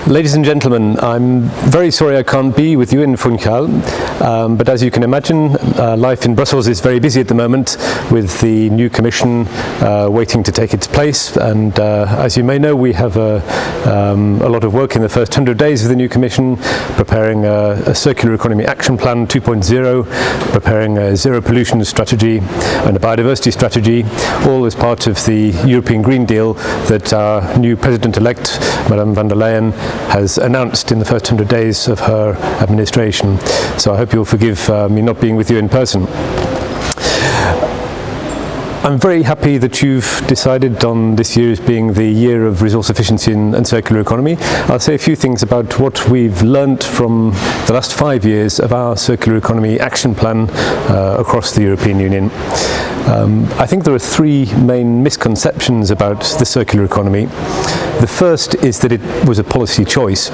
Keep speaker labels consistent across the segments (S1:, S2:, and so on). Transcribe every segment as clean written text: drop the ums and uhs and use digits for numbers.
S1: Ladies and gentlemen, I'm very sorry I can't be with you in Funchal, but as you can imagine, life in Brussels is very busy at the moment with the new Commission waiting to take its place, and as you may know, we have a lot of work in the first 100 days of the new Commission, preparing a Circular Economy Action Plan 2.0, preparing a zero pollution strategy and a biodiversity strategy, all as part of the European Green Deal that our new President-elect, Madame van der Leyen, has announced in the first 100 days of her administration. So I hope you'll forgive me not being with you in person. I'm very happy that you've decided on this year as being the year of resource efficiency and circular economy. I'll say a few things about what we've learnt from the last 5 years of our circular economy action plan across the European Union. I think there are three main misconceptions about the circular economy. The first is that it was a policy choice.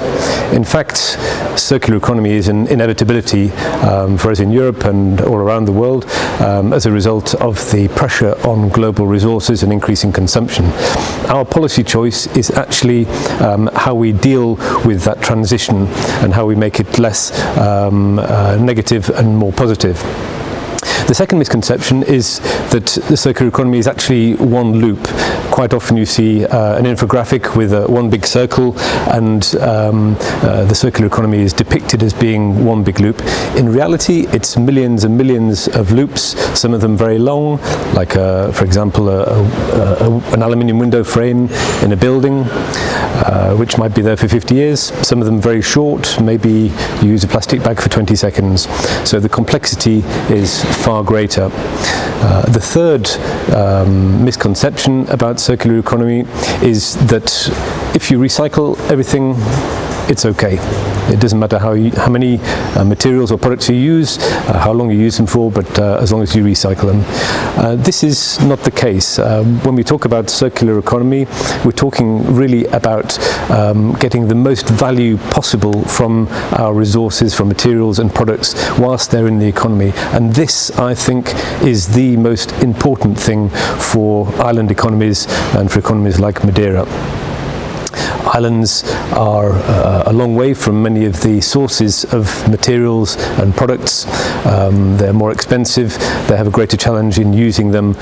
S1: In fact, circular economy is an inevitability for us in Europe and all around the world as a result of the pressure on global resources and increasing consumption. Our policy choice is actually how we deal with that transition and how we make it less negative and more positive. The second misconception is that the circular economy is actually one loop. Quite often you see an infographic with one big circle, and the circular economy is depicted as being one big loop. In reality, it's millions and millions of loops, some of them very long, like for example an aluminium window frame in a building, which might be there for 50 years. Some of them very short, maybe you use a plastic bag for 20 seconds. So the complexity is far greater. The third misconception about circular economy is that if you recycle everything, it's okay. It doesn't matter how many materials or products you use, how long you use them for, but as long as you recycle them. This is not the case. When we talk about circular economy, we're talking really about getting the most value possible from our resources, from materials and products, whilst they're in the economy. And this, I think, is the most important thing for island economies and for economies like Madeira. Islands are a long way from many of the sources of materials and products. They're more expensive, they have a greater challenge in using them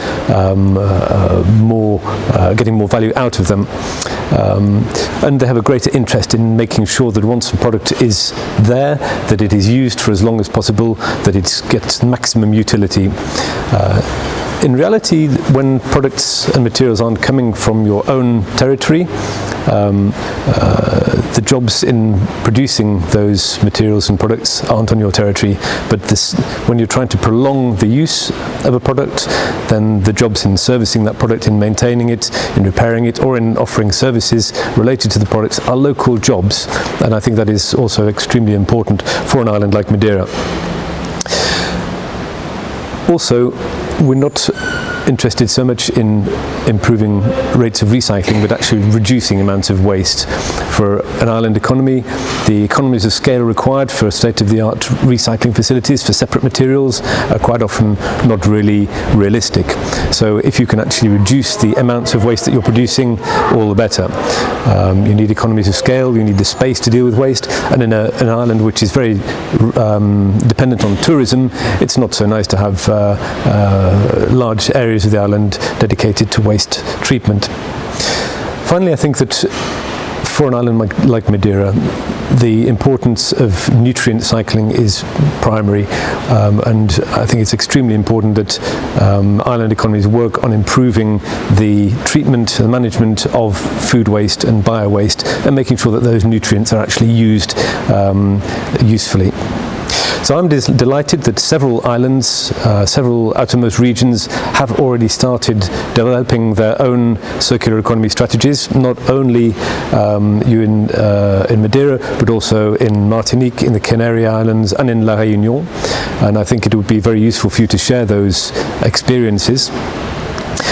S1: getting more value out of them. And they have a greater interest in making sure that once a product is there, that it is used for as long as possible, that it gets maximum utility. In reality, when products and materials aren't coming from your own territory, the jobs in producing those materials and products aren't on your territory, but when you're trying to prolong the use of a product, then the jobs in servicing that product, in maintaining it, in repairing it, or in offering services related to the products are local jobs, and I think that is also extremely important for an island like Madeira. Also, we're not interested so much in improving rates of recycling, but actually reducing amounts of waste. For an island economy, the economies of scale required for state-of-the-art recycling facilities for separate materials are quite often not really realistic. So if you can actually reduce the amounts of waste that you're producing, all the better. You need economies of scale, you need the space to deal with waste, and in an island which is very dependent on tourism, it's not so nice to have large areas of the island dedicated to waste treatment. Finally, I think that for an island like Madeira, the importance of nutrient cycling is primary, and I think it's extremely important that island economies work on improving the treatment and management of food waste and bio-waste, and making sure that those nutrients are actually used usefully. So I'm delighted that several islands, several outermost regions have already started developing their own circular economy strategies, not only in Madeira, but also in Martinique, in the Canary Islands and in La Réunion. And I think it would be very useful for you to share those experiences.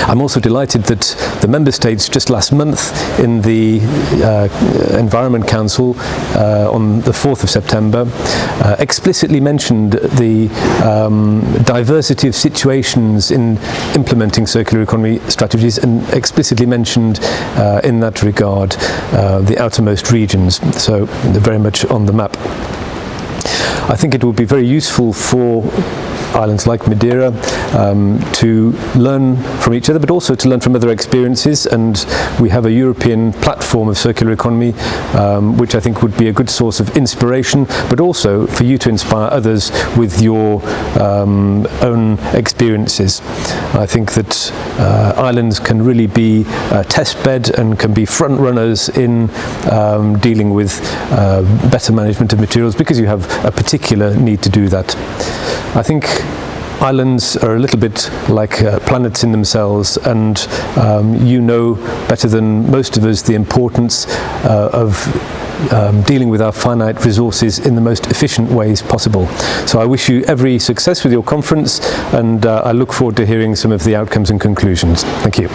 S1: I'm also delighted that the Member States just last month in the Environment Council on the 4th of September explicitly mentioned the diversity of situations in implementing circular economy strategies, and explicitly mentioned in that regard the outermost regions, so they're very much on the map. I think it would be very useful for islands like Madeira to learn from each other, but also to learn from other experiences, and we have a European platform of circular economy which I think would be a good source of inspiration, but also for you to inspire others with your own experiences. I think that islands can really be a test bed and can be front runners in dealing with better management of materials, because you have a particular need to do that. I think islands are a little bit like planets in themselves, and you know better than most of us the importance of dealing with our finite resources in the most efficient ways possible. So I wish you every success with your conference, and I look forward to hearing some of the outcomes and conclusions. Thank you.